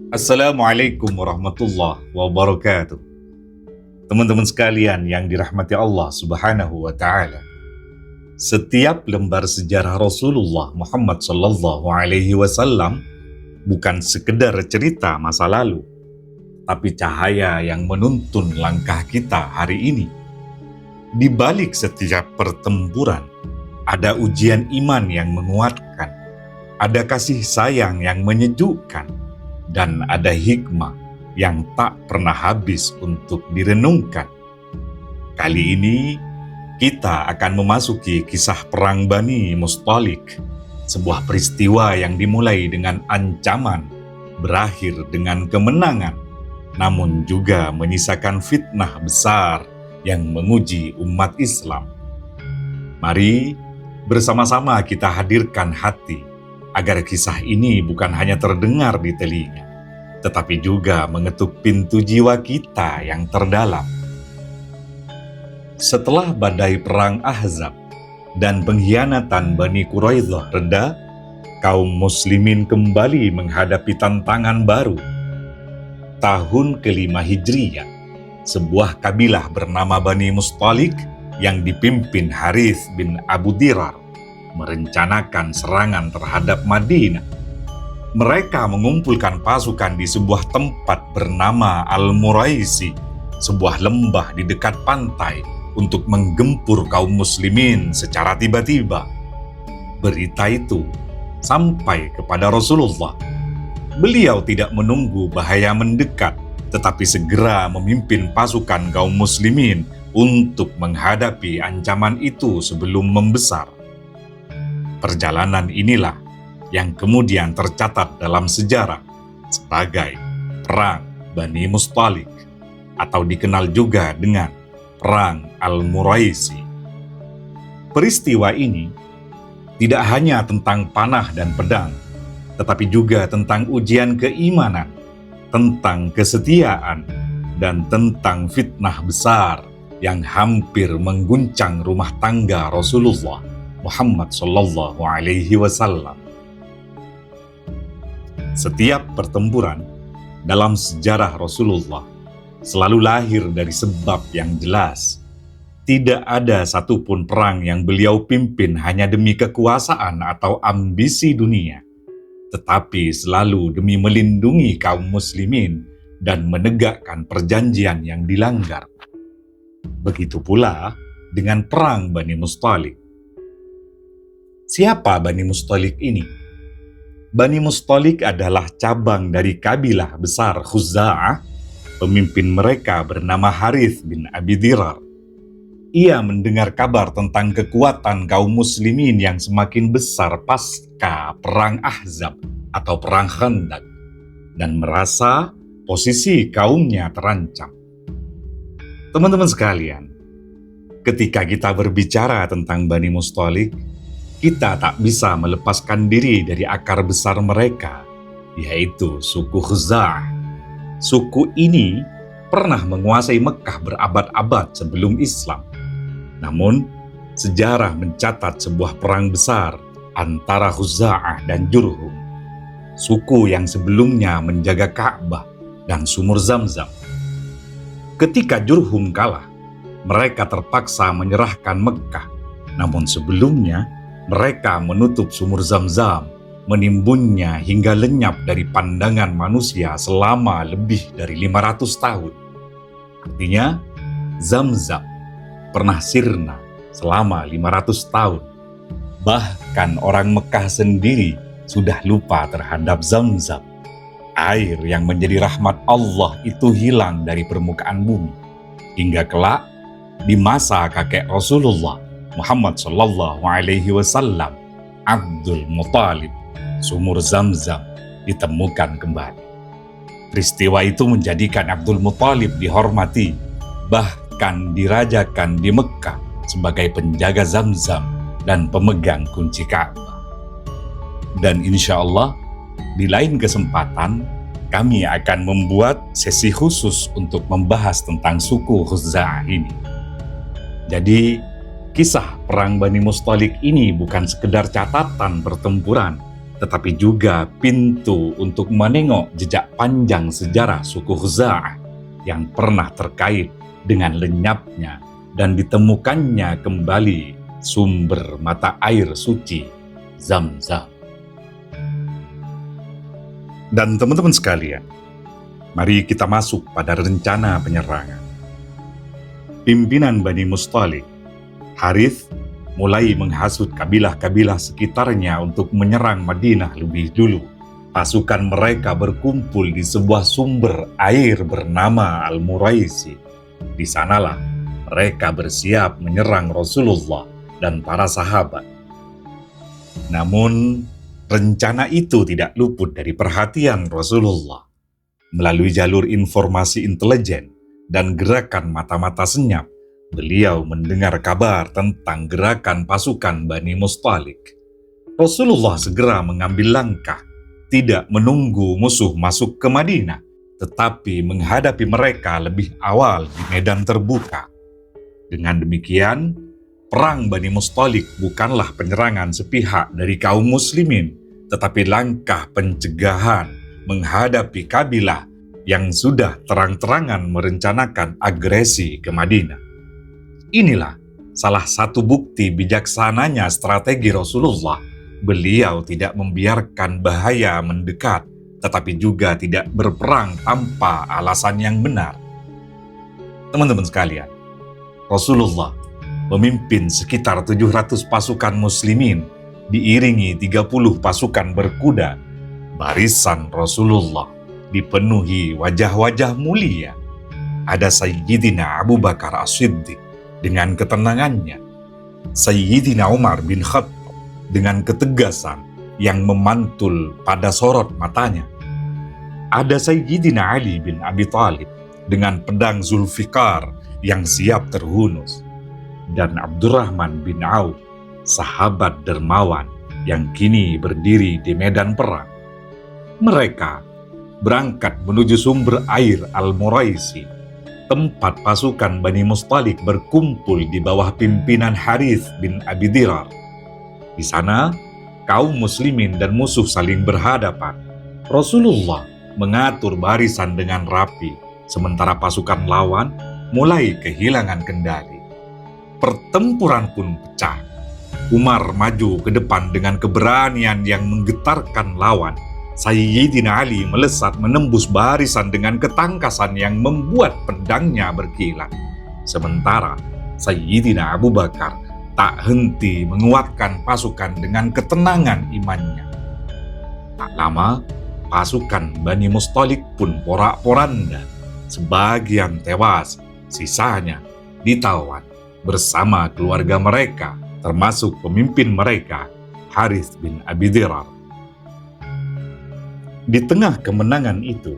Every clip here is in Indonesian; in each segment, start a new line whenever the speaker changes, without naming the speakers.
Assalamualaikum warahmatullahi wabarakatuh. Teman-teman sekalian yang dirahmati Allah Subhanahu wa Ta'ala, setiap lembar sejarah Rasulullah Muhammad Sallallahu Alaihi Wasallam bukan sekedar cerita masa lalu, tapi cahaya yang menuntun langkah kita hari ini. Di balik setiap pertempuran, ada ujian iman yang menguatkan, ada kasih sayang yang menyejukkan, dan ada hikmah yang tak pernah habis untuk direnungkan. Kali ini, kita akan memasuki kisah perang Bani Mustalik, sebuah peristiwa yang dimulai dengan ancaman, berakhir dengan kemenangan, namun juga menyisakan fitnah besar yang menguji umat Islam. Mari bersama-sama kita hadirkan hati, agar kisah ini bukan hanya terdengar di telinga, tetapi juga mengetuk pintu jiwa kita yang terdalam. Setelah badai perang Ahzab dan pengkhianatan Bani Quraidah reda, kaum muslimin kembali menghadapi tantangan baru. Tahun ke-5 Hijriyah, sebuah kabilah bernama Bani Mustalik yang dipimpin Harith bin Abu Dirar merencanakan serangan terhadap Madinah. Mereka mengumpulkan pasukan di sebuah tempat bernama Al-Muraisi, sebuah lembah di dekat pantai, untuk menggempur kaum muslimin secara tiba-tiba. Berita itu sampai kepada Rasulullah. Beliau tidak menunggu bahaya mendekat, tetapi segera memimpin pasukan kaum muslimin untuk menghadapi ancaman itu sebelum membesar. Perjalanan inilah yang kemudian tercatat dalam sejarah sebagai Perang Bani Mustalik, atau dikenal juga dengan Perang Al-Muraisi. Peristiwa ini tidak hanya tentang panah dan pedang, tetapi juga tentang ujian keimanan, tentang kesetiaan, dan tentang fitnah besar yang hampir mengguncang rumah tangga Rasulullah Muhammad Sallallahu Alaihi Wasallam. Setiap pertempuran dalam sejarah Rasulullah selalu lahir dari sebab yang jelas. Tidak ada satupun perang yang beliau pimpin hanya demi kekuasaan atau ambisi dunia, tetapi selalu demi melindungi kaum muslimin dan menegakkan perjanjian yang dilanggar. Begitu pula dengan perang Bani Mustalik. Siapa Bani Mustalik ini? Bani Mustalik adalah cabang dari kabilah besar Khuza'ah. Pemimpin mereka bernama Harith bin Abi Dirar. Ia mendengar kabar tentang kekuatan kaum muslimin yang semakin besar pasca perang Ahzab atau perang Khandaq, dan merasa posisi kaumnya terancam. Teman-teman sekalian, ketika kita berbicara tentang Bani Mustalik, kita tak bisa melepaskan diri dari akar besar mereka, yaitu suku Khuza'ah. Suku ini pernah menguasai Mekah berabad-abad sebelum Islam. Namun, sejarah mencatat sebuah perang besar antara Khuza'ah dan Jurhum, suku yang sebelumnya menjaga Ka'bah dan sumur Zamzam. Ketika Jurhum kalah, mereka terpaksa menyerahkan Mekah. Namun sebelumnya, mereka menutup sumur Zamzam, menimbunnya hingga lenyap dari pandangan manusia selama lebih dari 500 tahun. Artinya, Zamzam pernah sirna selama 500 tahun. Bahkan orang Mekah sendiri sudah lupa terhadap Zamzam. Air yang menjadi rahmat Allah itu hilang dari permukaan bumi. Hingga kelak, di masa kakek Rasulullah Muhammad Sallallahu Alaihi Wasallam, Abdul Muttalib, sumur Zamzam ditemukan kembali. Peristiwa itu menjadikan Abdul Muttalib dihormati, bahkan dirajakan di Mekah sebagai penjaga Zamzam dan pemegang kunci Ka'bah. Dan insya Allah, di lain kesempatan, kami akan membuat sesi khusus untuk membahas tentang suku Khuza'ah ini. Jadi, kisah perang Bani Mustalik ini bukan sekedar catatan pertempuran, tetapi juga pintu untuk menengok jejak panjang sejarah suku Khuza'ah yang pernah terkait dengan lenyapnya dan ditemukannya kembali sumber mata air suci Zam-Zam. Dan teman-teman sekalian, mari kita masuk pada rencana penyerangan. Pimpinan Bani Mustalik, Harith, mulai menghasut kabilah-kabilah sekitarnya untuk menyerang Madinah lebih dulu. Pasukan mereka berkumpul di sebuah sumber air bernama Al-Muraisi. Di sanalah mereka bersiap menyerang Rasulullah dan para sahabat. Namun, rencana itu tidak luput dari perhatian Rasulullah. Melalui jalur informasi intelijen dan gerakan mata-mata senyap, beliau mendengar kabar tentang gerakan pasukan Bani Mustalik. Rasulullah segera mengambil langkah, tidak menunggu musuh masuk ke Madinah, tetapi menghadapi mereka lebih awal di medan terbuka. Dengan demikian, perang Bani Mustalik bukanlah penyerangan sepihak dari kaum muslimin, tetapi langkah pencegahan menghadapi kabilah yang sudah terang-terangan merencanakan agresi ke Madinah. Inilah salah satu bukti bijaksananya strategi Rasulullah. Beliau tidak membiarkan bahaya mendekat, tetapi juga tidak berperang tanpa alasan yang benar. Teman-teman sekalian, Rasulullah memimpin sekitar 700 pasukan muslimin, diiringi 30 pasukan berkuda. Barisan Rasulullah dipenuhi wajah-wajah mulia. Ada Sayyidina Abu Bakar As-Siddiq dengan ketenangannya, Sayyidina Umar bin Khattab dengan ketegasan yang memantul pada sorot matanya. Ada Sayyidina Ali bin Abi Thalib dengan pedang Zulfikar yang siap terhunus, dan Abdurrahman bin Auf, sahabat dermawan yang kini berdiri di medan perang. Mereka berangkat menuju sumber air Al-Muraisi, tempat pasukan Bani Mustalik berkumpul di bawah pimpinan Harith bin Abi Dirar. Di sana, kaum muslimin dan musuh saling berhadapan. Rasulullah mengatur barisan dengan rapi, sementara pasukan lawan mulai kehilangan kendali. Pertempuran pun pecah. Umar maju ke depan dengan keberanian yang menggetarkan lawan. Sayyidina Ali melesat menembus barisan dengan ketangkasan yang membuat pedangnya berkilat. Sementara Sayyidina Abu Bakar tak henti menguatkan pasukan dengan ketenangan imannya. Tak lama, pasukan Bani Mustalik pun porak-poranda. Sebagian tewas, sisanya ditawan bersama keluarga mereka, termasuk pemimpin mereka, Harith bin Abi Dirar. Di tengah kemenangan itu,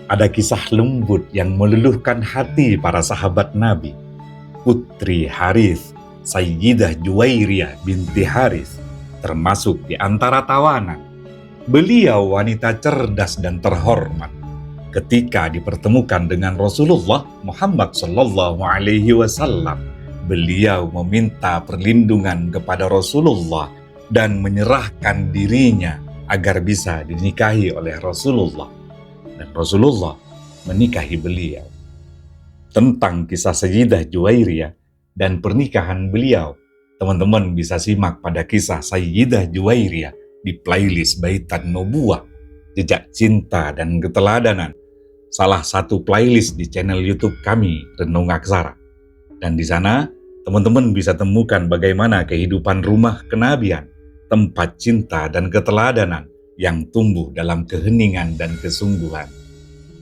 ada kisah lembut yang meluluhkan hati para sahabat Nabi. Putri Harith, Sayyidah Juwairiyah binti Harith, termasuk di antara tawanan. Beliau wanita cerdas dan terhormat. Ketika dipertemukan dengan Rasulullah Muhammad SAW, beliau meminta perlindungan kepada Rasulullah dan menyerahkan dirinya agar bisa dinikahi oleh Rasulullah. Dan Rasulullah menikahi beliau. Tentang kisah Sayyidah Juwairiyah dan pernikahan beliau, teman-teman bisa simak pada kisah Sayyidah Juwairiyah di playlist Baitan Nubuwah, Jejak Cinta dan Keteladanan, salah satu playlist di channel YouTube kami, Renung Aksara. Dan di sana, teman-teman bisa temukan bagaimana kehidupan rumah kenabian, tempat cinta dan keteladanan yang tumbuh dalam keheningan dan kesungguhan.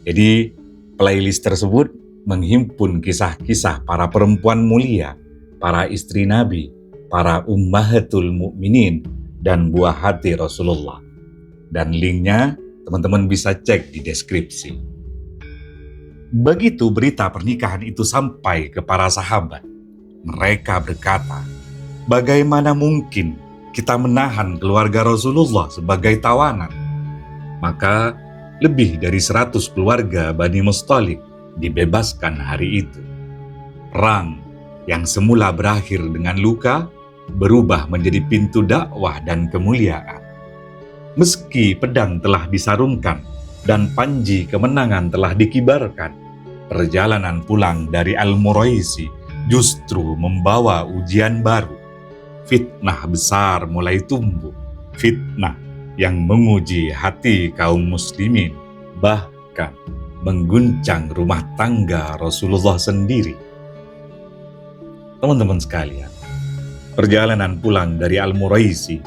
Jadi, playlist tersebut menghimpun kisah-kisah para perempuan mulia, para istri Nabi, para ummahatul mukminin, dan buah hati Rasulullah. Dan linknya teman-teman bisa cek di deskripsi. Begitu berita pernikahan itu sampai ke para sahabat, mereka berkata, "Bagaimana mungkin kita menahan keluarga Rasulullah sebagai tawanan?" Maka lebih dari 100 keluarga Bani Mustalik dibebaskan hari itu. Perang yang semula berakhir dengan luka berubah menjadi pintu dakwah dan kemuliaan. Meski pedang telah disarungkan dan panji kemenangan telah dikibarkan, perjalanan pulang dari Al-Muraisi justru membawa ujian baru. Fitnah besar mulai tumbuh, fitnah yang menguji hati kaum muslimin, bahkan mengguncang rumah tangga Rasulullah sendiri. Teman-teman sekalian, perjalanan pulang dari Al-Muraisi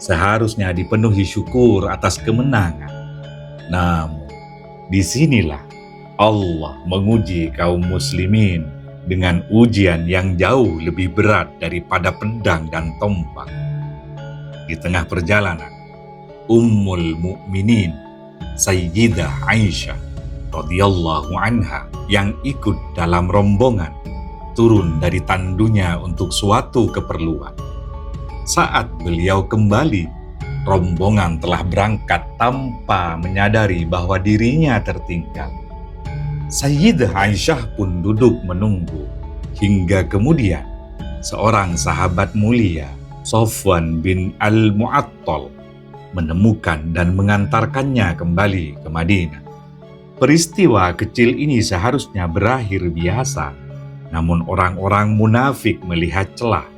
seharusnya dipenuhi syukur atas kemenangan. Namun, disinilah Allah menguji kaum muslimin dengan ujian yang jauh lebih berat daripada pedang dan tombak. Di tengah perjalanan, Ummul Mukminin Sayyidah Aisyah radhiyallahu anha yang ikut dalam rombongan turun dari tandunya untuk suatu keperluan. Saat beliau kembali, rombongan telah berangkat tanpa menyadari bahwa dirinya tertinggal. Sayyidah Aisyah pun duduk menunggu, hingga kemudian seorang sahabat mulia, Sofwan bin Al-Mu'attal, menemukan dan mengantarkannya kembali ke Madinah. Peristiwa kecil ini seharusnya berakhir biasa, namun orang-orang munafik melihat celah.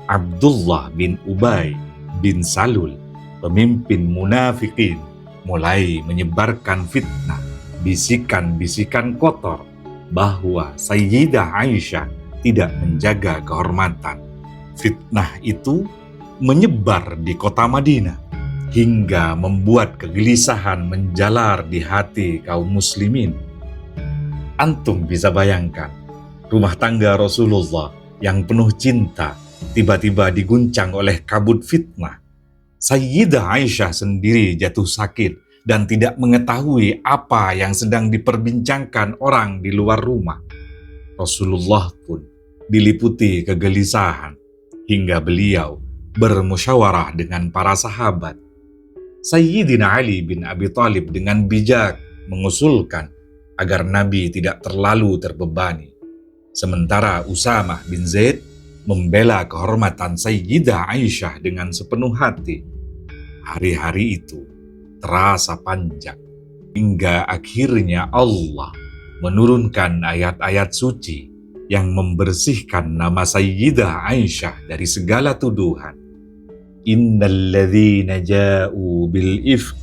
Abdullah bin Ubay bin Salul, pemimpin munafikin, mulai menyebarkan fitnah, bisikan-bisikan kotor bahwa Sayyidah Aisyah tidak menjaga kehormatan. Fitnah itu menyebar di kota Madinah hingga membuat kegelisahan menjalar di hati kaum muslimin. Antum bisa bayangkan, rumah tangga Rasulullah yang penuh cinta tiba-tiba diguncang oleh kabut fitnah. Sayyidah Aisyah sendiri jatuh sakit dan tidak mengetahui apa yang sedang diperbincangkan orang di luar rumah. Rasulullah pun diliputi kegelisahan hingga beliau bermusyawarah dengan para sahabat. Sayyidina Ali bin Abi Thalib dengan bijak mengusulkan agar Nabi tidak terlalu terbebani. Sementara Usamah bin Zaid membela kehormatan Sayyidah Aisyah dengan sepenuh hati. Hari-hari itu terasa panjang, hingga akhirnya Allah menurunkan ayat-ayat suci yang membersihkan nama Sayyidah Aisyah dari segala tuduhan. Innal ladzina ja'u bil ifk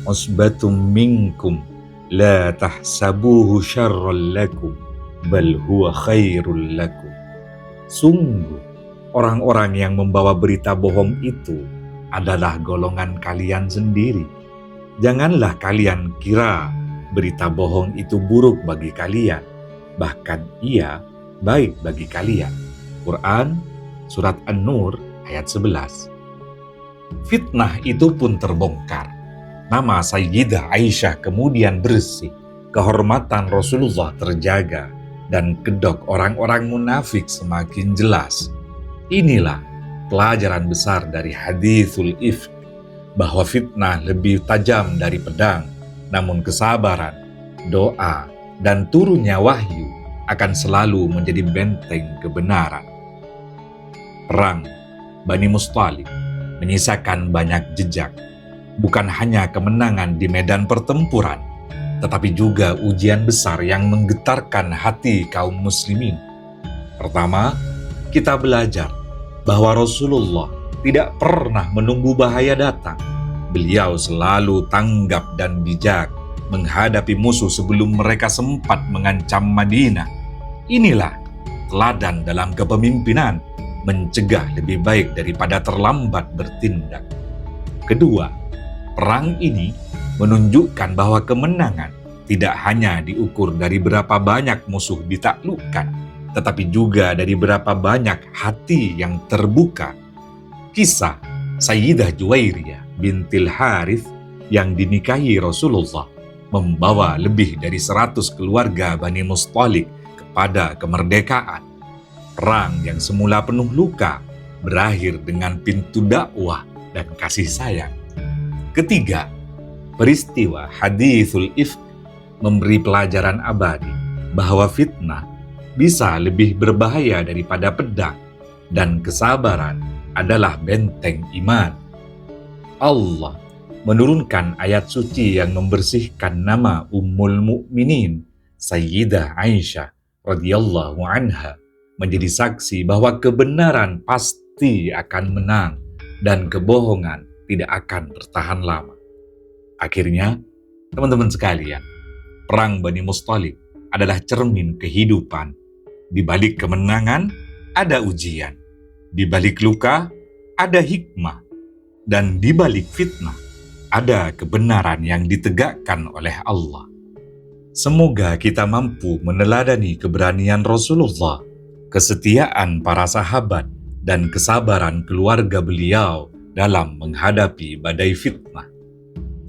usbatum minkum la tahsabuhu syarran lakum bal huwa khairul lakum. Sungguh, orang-orang yang membawa berita bohong itu adalah golongan kalian sendiri. Janganlah kalian kira berita bohong itu buruk bagi kalian, bahkan ia baik bagi kalian. Quran Surat An-Nur ayat 11. Fitnah itu pun terbongkar. Nama Sayyidah Aisyah kemudian bersih, kehormatan Rasulullah terjaga, dan kedok orang-orang munafik semakin jelas. Inilah pelajaran besar dari hadithul ifk, bahwa fitnah lebih tajam dari pedang, namun kesabaran, doa, dan turunnya wahyu akan selalu menjadi benteng kebenaran. Perang Bani Musthalib menyisakan banyak jejak, bukan hanya kemenangan di medan pertempuran, tetapi juga ujian besar yang menggetarkan hati kaum muslimin. Pertama, kita belajar bahwa Rasulullah tidak pernah menunggu bahaya datang. Beliau selalu tanggap dan bijak menghadapi musuh sebelum mereka sempat mengancam Madinah. Inilah teladan dalam kepemimpinan, mencegah lebih baik daripada terlambat bertindak. Kedua, perang ini menunjukkan bahwa kemenangan tidak hanya diukur dari berapa banyak musuh ditaklukkan, tetapi juga dari berapa banyak hati yang terbuka. Kisah Sayyidah Juwairiyah bintil Harith yang dinikahi Rasulullah membawa lebih dari 100 keluarga Bani Musthalib kepada kemerdekaan. Perang yang semula penuh luka berakhir dengan pintu dakwah dan kasih sayang. Ketiga, peristiwa hadithul ifk memberi pelajaran abadi bahwa fitnah bisa lebih berbahaya daripada pedang, dan kesabaran adalah benteng iman. Allah menurunkan ayat suci yang membersihkan nama Ummul Mukminin Sayyidah Aisyah radhiyallahu anha menjadi saksi bahwa kebenaran pasti akan menang dan kebohongan tidak akan bertahan lama. Akhirnya, teman-teman sekalian, perang Bani Musthalib adalah cermin kehidupan. Di balik kemenangan ada ujian, di balik luka ada hikmah, dan di balik fitnah ada kebenaran yang ditegakkan oleh Allah. Semoga kita mampu meneladani keberanian Rasulullah, kesetiaan para sahabat, dan kesabaran keluarga beliau dalam menghadapi badai fitnah.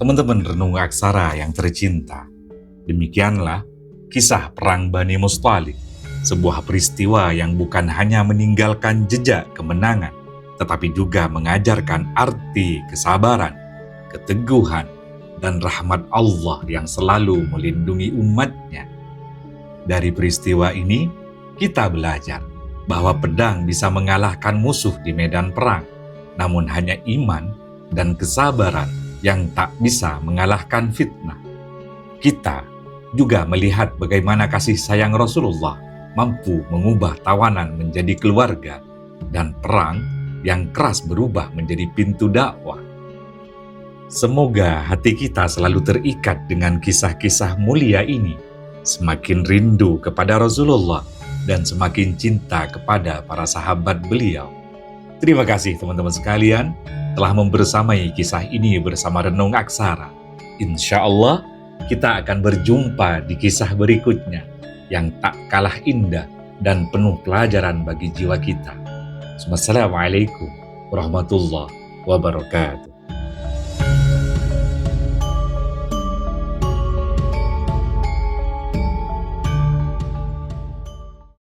Teman-teman renung aksara yang tercinta, demikianlah kisah perang Bani Musthalib, sebuah peristiwa yang bukan hanya meninggalkan jejak kemenangan, tetapi juga mengajarkan arti kesabaran, keteguhan, dan rahmat Allah yang selalu melindungi umatnya. Dari peristiwa ini, kita belajar bahwa pedang bisa mengalahkan musuh di medan perang, namun hanya iman dan kesabaran yang tak bisa mengalahkan fitnah. Kita juga melihat bagaimana kasih sayang Rasulullah mampu mengubah tawanan menjadi keluarga, dan perang yang keras berubah menjadi pintu dakwah. Semoga hati kita selalu terikat dengan kisah-kisah mulia ini, semakin rindu kepada Rasulullah dan semakin cinta kepada para sahabat beliau. Terima kasih teman-teman sekalian telah membersamai kisah ini bersama Renung Aksara. Insya Allah kita akan berjumpa di kisah berikutnya yang tak kalah indah dan penuh pelajaran bagi jiwa kita. Wassalamualaikum warahmatullahi wabarakatuh.